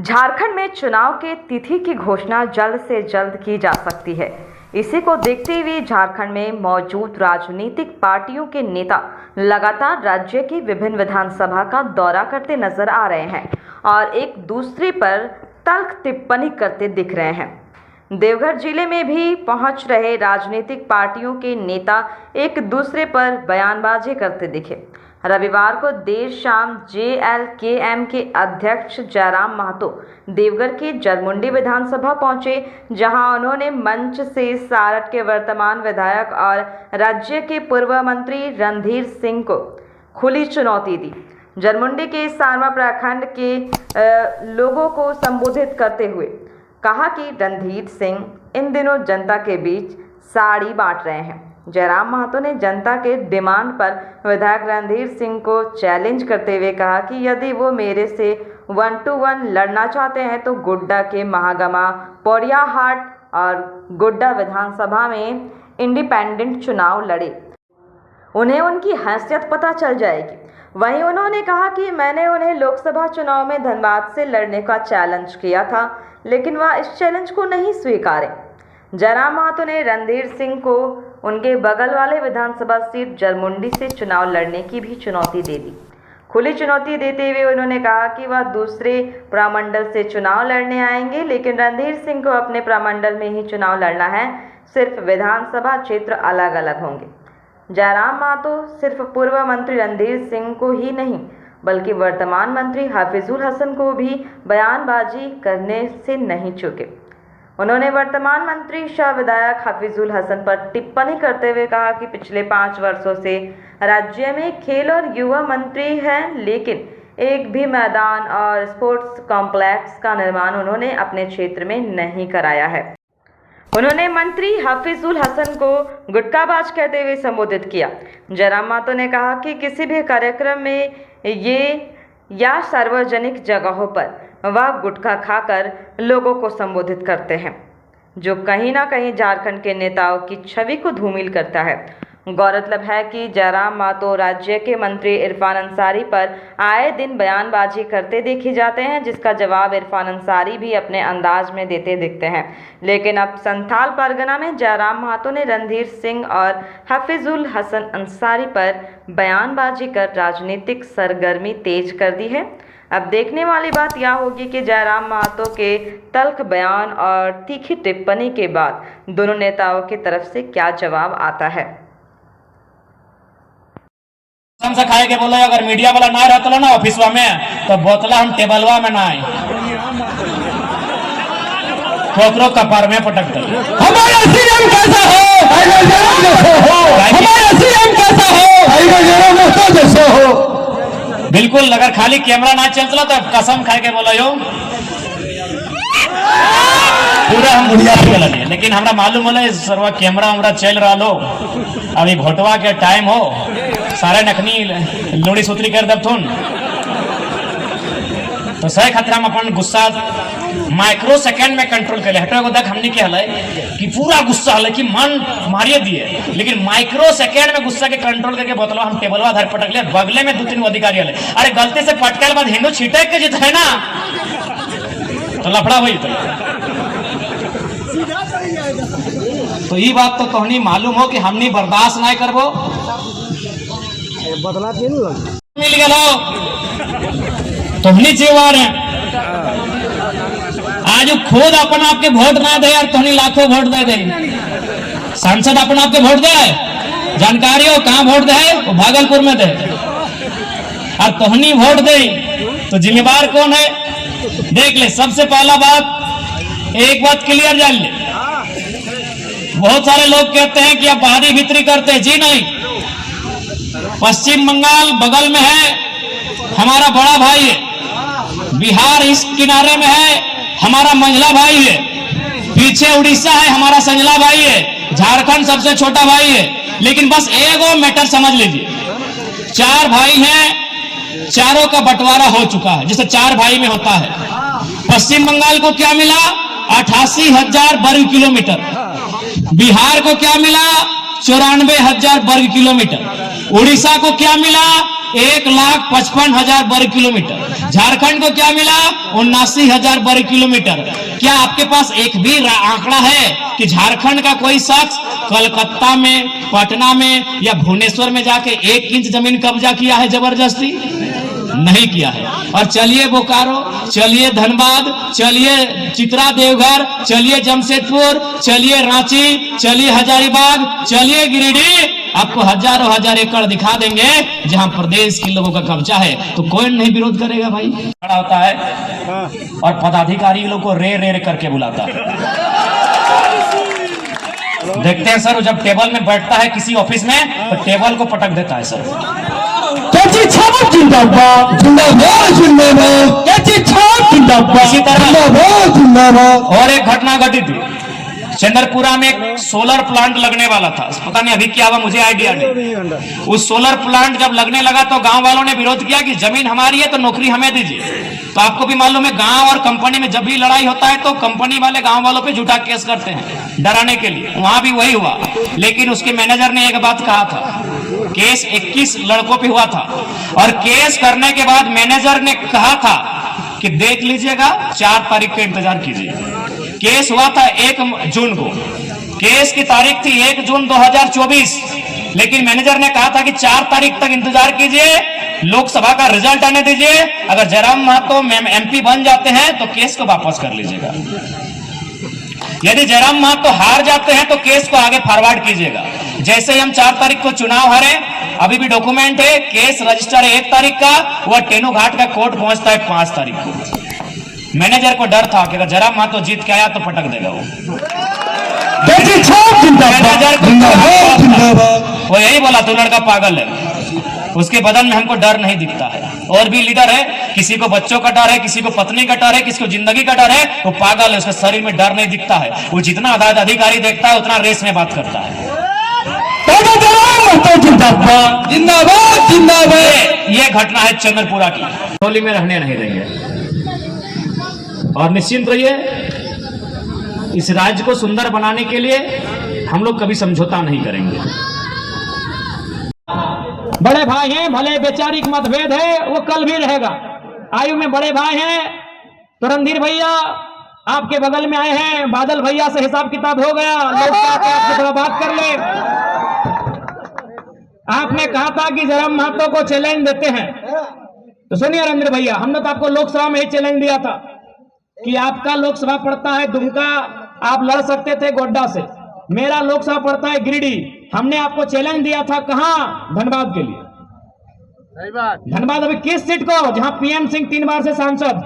झारखंड में चुनाव के तिथि की घोषणा जल्द से जल्द की जा सकती है। इसी को देखते हुए झारखंड में मौजूद राजनीतिक पार्टियों के नेता लगातार राज्य की विभिन्न विधानसभा का दौरा करते नजर आ रहे हैं और एक दूसरे पर तल्ख टिप्पणी करते दिख रहे हैं। देवघर जिले में भी पहुंच रहे राजनीतिक पार्टियों के नेता एक दूसरे पर बयानबाजी करते दिखे। रविवार को देर शाम JLKM के अध्यक्ष जयराम महतो देवघर की जरमुंडी विधानसभा पहुंचे, जहां उन्होंने मंच से सारठ के वर्तमान विधायक और राज्य के पूर्व मंत्री रणधीर सिंह को खुली चुनौती दी। जरमुंडी के सांवा प्रखंड के लोगों को संबोधित करते हुए कहा कि रणधीर सिंह इन दिनों जनता के बीच साड़ी बांट रहे हैं। जयराम महतो ने जनता के डिमांड पर विधायक रणधीर सिंह को चैलेंज करते हुए कहा कि यदि वो मेरे से 1-to-1 लड़ना चाहते हैं तो गोड्डा के महागमा, पोड़ियाहाट और गोड्डा विधानसभा में इंडिपेंडेंट चुनाव लड़े, उन्हें उनकी हैसियत पता चल जाएगी। वहीं उन्होंने कहा कि मैंने उन्हें लोकसभा चुनाव में धनबाद से लड़ने का चैलेंज किया था, लेकिन वह इस चैलेंज को नहीं स्वीकारे। जयराम महतो ने रणधीर सिंह को उनके बगल वाले विधानसभा सीट जरमुंडी से चुनाव लड़ने की भी चुनौती दे दी। खुली चुनौती देते हुए उन्होंने कहा कि वह दूसरे प्रमंडल से चुनाव लड़ने आएंगे, लेकिन रणधीर सिंह को अपने प्रमंडल में ही चुनाव लड़ना है, सिर्फ विधानसभा क्षेत्र अलग अलग होंगे। जयराम महतो सिर्फ पूर्व मंत्री रणधीर सिंह को ही नहीं बल्कि वर्तमान मंत्री हाफिजुल हसन को भी बयानबाजी करने से नहीं चूके। उन्होंने वर्तमान मंत्री शाह विधायक हाफिजुल हसन पर टिप्पणी करते हुए कहा कि पिछले 5 वर्षों से राज्य में खेल और युवा मंत्री हैं, लेकिन एक भी मैदान और स्पोर्ट्स कॉम्प्लेक्स का निर्माण उन्होंने अपने क्षेत्र में नहीं कराया है। उन्होंने मंत्री हाफिजुल हसन को गुटखाबाज कहते हुए संबोधित किया। जयराम महतो ने कहा कि किसी भी कार्यक्रम में या सार्वजनिक जगहों पर वह गुटखा खाकर लोगों को संबोधित करते हैं, जो कहीं ना कहीं झारखंड के नेताओं की छवि को धूमिल करता है। गौरतलब है कि जयराम महतो राज्य के मंत्री इरफान अंसारी पर आए दिन बयानबाजी करते देखे जाते हैं, जिसका जवाब इरफान अंसारी भी अपने अंदाज में देते दिखते हैं। लेकिन अब संथाल परगना में जयराम महतो ने रणधीर सिंह और हाफिजुल हसन अंसारी पर बयानबाजी कर राजनीतिक सरगर्मी तेज कर दी है। अब देखने वाली बात यह होगी कि जयराम महतो के तल्ख बयान और तीखी टिप्पणी के बाद दोनों नेताओं की तरफ से क्या जवाब आता है। से खाए के बोला अगर मीडिया वाला ना रहता ना ऑफिसवा में तो बोतला हम टेबलवा में ना आए ठोकरो कपार में पटक दे। हमारा सीएम कैसा हो, हमारा सीएम कैसा हो, जैसा हो। बिल्कुल, अगर खाली कैमरा ना चलता तो कसम खाए के बोला यो पूरा हम बुढ़िया चल, लेकिन हमरा मालूम होला सर्वा कैमरा हमरा चल रहा लो, अभी भोटवा के टाइम हो, सारे नखनी लोड़ी सूत्री कर दब थुन तो सही खतरा हम अपन गुस्सा माइक्रो सेकंड में कंट्रोल कर ले। हटो को देख हमने क्या हले कि पूरा गुस्सा हले कि मन मारिए दिए, लेकिन माइक्रो सेकंड में गुस्सा के कंट्रोल करके बोतलवा हम टेबलवा धर पटक ले। बगले में 2-3 अधिकारी हले, अरे गलती से पटके बाद हिंदू छीटे के जित है ना तो लफड़ा हुई। तो ये बात तो तोहनी मालूम हो कि हमनी बर्दाश्त ना करबो। बदला मिल गलो तोहनी जीवार है आज खुद अपन आपके वोट ना दे यार, तोहनी लाखों वोट दे दे। सांसद अपन आपके वोट दे, जानकारी हो कहाँ वोट दे, वो भागलपुर में दे, और तोहनी वोट दे तो जिम्मेवार कौन है देख ले। सबसे पहला बात, एक बात क्लियर जान ले, बहुत सारे लोग कहते हैं कि आप बाहरी भीतरी करते हैं। जी नहीं, पश्चिम बंगाल बगल में है, हमारा बड़ा भाई है। बिहार इस किनारे में है, हमारा मंझला भाई है। पीछे उड़ीसा है, हमारा संजला भाई है। झारखंड सबसे छोटा भाई है। लेकिन बस एगो मैटर समझ लीजिए, 4 भाई हैं, चारों का बंटवारा हो चुका है, जैसे 4 भाई में होता है। पश्चिम बंगाल को क्या मिला? 88,000 वर्ग किलोमीटर। बिहार को क्या मिला? 94,000 वर्ग किलोमीटर। उड़ीसा को क्या मिला? 1,55,000 वर्ग किलोमीटर। झारखंड को क्या मिला? 79,000 वर्ग किलोमीटर। क्या आपके पास एक भी आंकड़ा है कि झारखंड का कोई शख्स कलकत्ता में, पटना में या भुवनेश्वर में जाके 1 इंच जमीन कब्जा किया है जबरदस्ती? नहीं किया है। और चलिए बोकारो, चलिए धनबाद, चलिए चित्रा देवघर, चलिए जमशेदपुर, चलिए रांची, चलिए हजारीबाग, चलिए गिरिडीह, आपको हजारों हजार एकड़ दिखा देंगे जहां प्रदेश के लोगों का कब्जा है, तो कोई नहीं विरोध करेगा भाई। खड़ा होता है और पदाधिकारी लोग को रे रे करके बुलाता है। देखते हैं सर, जब टेबल में बैठता है किसी ऑफिस में तो टेबल को पटक देता है सर। कैची छाप जिंदाबाद, जिंदाबाद, जिंदाबाद, कैची छाप जिंदाबाद, इसी तरह जिंदाबाद, जिंदाबाद। और एक घटना घटी थी चंद्रपुरा में, एक सोलर प्लांट लगने वाला था। पता नहीं अभी क्या हुआ, मुझे आइडिया नहीं। उस सोलर प्लांट जब लगने लगा तो गांव वालों ने विरोध किया कि जमीन हमारी है तो नौकरी हमें दीजिए। तो आपको भी मालूम है, गांव और कंपनी में जब भी लड़ाई होता है तो कंपनी वाले गांव वालों पे झूठा केस करते हैं डराने के लिए। वहां भी वही हुआ, लेकिन उसके मैनेजर ने एक बात कहा था, केस 21 लड़कों पे हुआ था और केस करने के बाद मैनेजर ने कहा था कि देख लीजिएगा, 4 तारीख का इंतजार कीजिए। केस हुआ था 1 जून को, केस की तारीख थी 1 जून 2024, लेकिन मैनेजर ने कहा था कि 4 तारीख तक इंतजार कीजिए, लोकसभा का रिजल्ट आने दीजिए, अगर जयराम महतो MP बन जाते हैं तो केस को वापस कर लीजिएगा, यदि जयराम महतो हार जाते हैं तो केस को आगे फॉरवर्ड कीजिएगा। जैसे ही हम 4 तारीख को चुनाव हारे, अभी भी डॉक्यूमेंट है, केस रजिस्टर है 1 तारीख का, वह टेनू घाट का कोर्ट पहुंचता है 5 तारीख को। मैनेजर को डर था कि अगर जयराम महतो जीत के आया तो पटक देगा वो। मैनेजर को वो यही बोला, तू लड़का पागल है, उसके बदन में हमको डर नहीं दिखता है। और भी लीडर है, किसी को बच्चों का डर है, किसी को पत्नी का डर है, किसी को जिंदगी का डर है, वो पागल है, उसके शरीर में डर नहीं दिखता है। वो जितना अधिकारी देखता है उतना रेस में बात करता है। जिंदाबाद, जिंदाबाद। ये घटना है चंद्रपुरा की। टोली में रहने नहीं देंगे और निश्चिंत रहिए, इस राज्य को सुंदर बनाने के लिए हम लोग कभी समझौता नहीं करेंगे। बड़े भाई हैं, भले वैचारिक मतभेद है, वो कल भी रहेगा। आयु में बड़े भाई हैं तो रणधीर भैया आपके बगल में आए हैं, बादल भैया से हिसाब किताब हो गया, लोग आपसे थोड़ा बात कर ले। आपने कहा था कि जयराम महतो को चैलेंज देते हैं, तो सुनिए रणधीर भैया, हमने तो आपको लोकसभा में ही चैलेंज दिया था कि आपका लोकसभा पड़ता है दुमका, आप लड़ सकते थे गोड्डा से, मेरा लोकसभा पड़ता है गिरिडीह। हमने आपको चैलेंज दिया था, कहां? धनबाद के लिए। धनबाद अभी किस सीट को? जहां PM सिंह 3 बार से सांसद,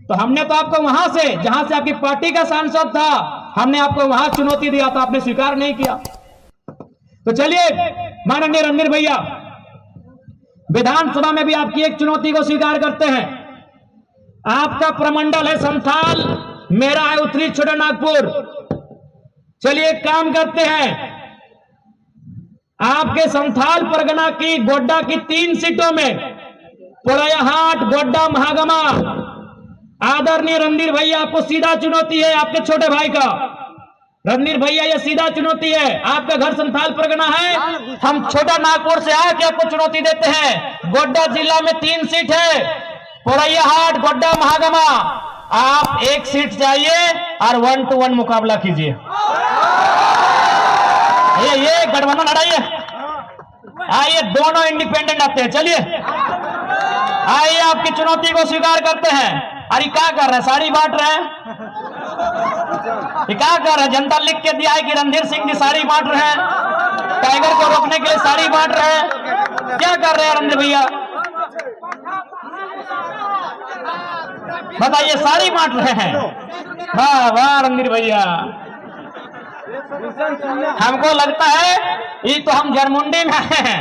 तो हमने तो आपको वहां से, जहां से आपकी पार्टी का सांसद था, हमने आपको वहां चुनौती दिया था, आपने स्वीकार नहीं किया। तो चलिए माननीय रणधीर भैया, विधानसभा में भी आपकी एक चुनौती को स्वीकार करते हैं। आपका प्रमंडल है संथाल, मेरा है उत्तरी छोटा नागपुर। चलिए एक काम करते हैं, आपके संथाल परगना की गोड्डा की 3 सीटों में, पोड़ैयाहाट, गोड्डा, महागमा, आदरणीय रणधीर भैया आपको सीधा चुनौती है, आपके छोटे भाई का। रणधीर भैया ये सीधा चुनौती है, आपका घर संथाल परगना है, हम छोटा नागपुर से आके आपको चुनौती देते हैं। गोड्डा जिला में 3 सीट है, पोड़ैयाहाट, गोड्डा, महागमा, आप 1 सीट चाहिए और 1 to 1 मुकाबला कीजिए। ये गठबंधन हटाइए, आइए दोनों इंडिपेंडेंट आते हैं। चलिए आइए आपकी चुनौती को स्वीकार करते हैं। अरे क्या कर रहे हैं, साड़ी बांट रहे हैं, क्या कर रहे हैं? जनता लिख के दिया है कि रणधीर सिंह जी साड़ी बांट रहे हैं, टाइगर को रोकने के लिए साड़ी बांट रहे हैं, क्या कर रहे हैं रणधीर भैया? बताइए, साड़ी बांट रहे हैं। वाह वाह रणधीर भैया, हमको लगता है ये तो हम जरमुंडी में आए हैं,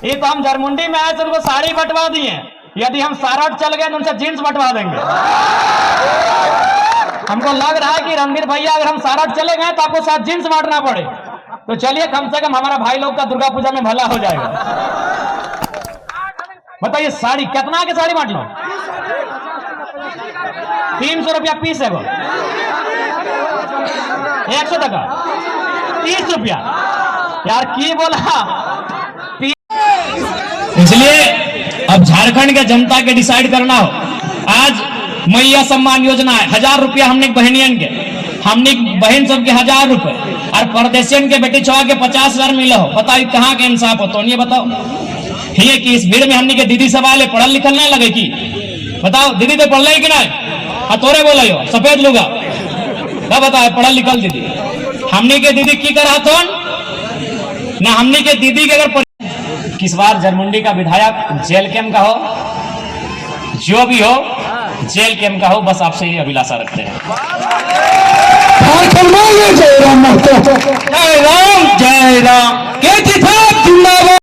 ये तो हम जरमुंडी में आए तो उनको साड़ी बंटवा दिए, यदि हम सारठ चल गए तो उनसे जींस बंटवा देंगे। हमको लग रहा है कि रणधीर भैया अगर हम सारठ चले गए तो आपको साथ जींस बांटना पड़े। तो चलिए कम से कम हमारा भाई लोग का दुर्गा पूजा में भला हो जाएगा। बताइए साड़ी कितना के साड़ी बांट लो? 300 रुपया पीस है वो, 100 टका 30 रुपया यार, की बोला इसलिए अब झारखंड के जनता के डिसाइड करना हो। आज मैया सम्मान योजना है, 1000 रुपया हमने बहनियन के, हमने बहन सब के 1000 रुपए, और परदेशियन के बेटी छुआ के 50,000 मिला हो। बताओ कहाँ के इंसाफ हो? तो नहीं बताओ ये कि इस भीड़ में हमने के दीदी सवाल पढ़ल लिखल नहीं लगे की? बताओ दीदी तो पढ़ कि नहीं? हाँ तोरे बोला हो सफेद लुगा क्या बताओ पढ़ल लिखल दीदी? हमने के दीदी की करा तो ना हमने के दीदी के अगर किस बार जरमुंडी का विधायक जेल कैंप का हो, जो भी हो जेल कैंप का हो, बस आपसे ये अभिलाषा रखते हैं। जय राम जय राम। के जिंदाबाद।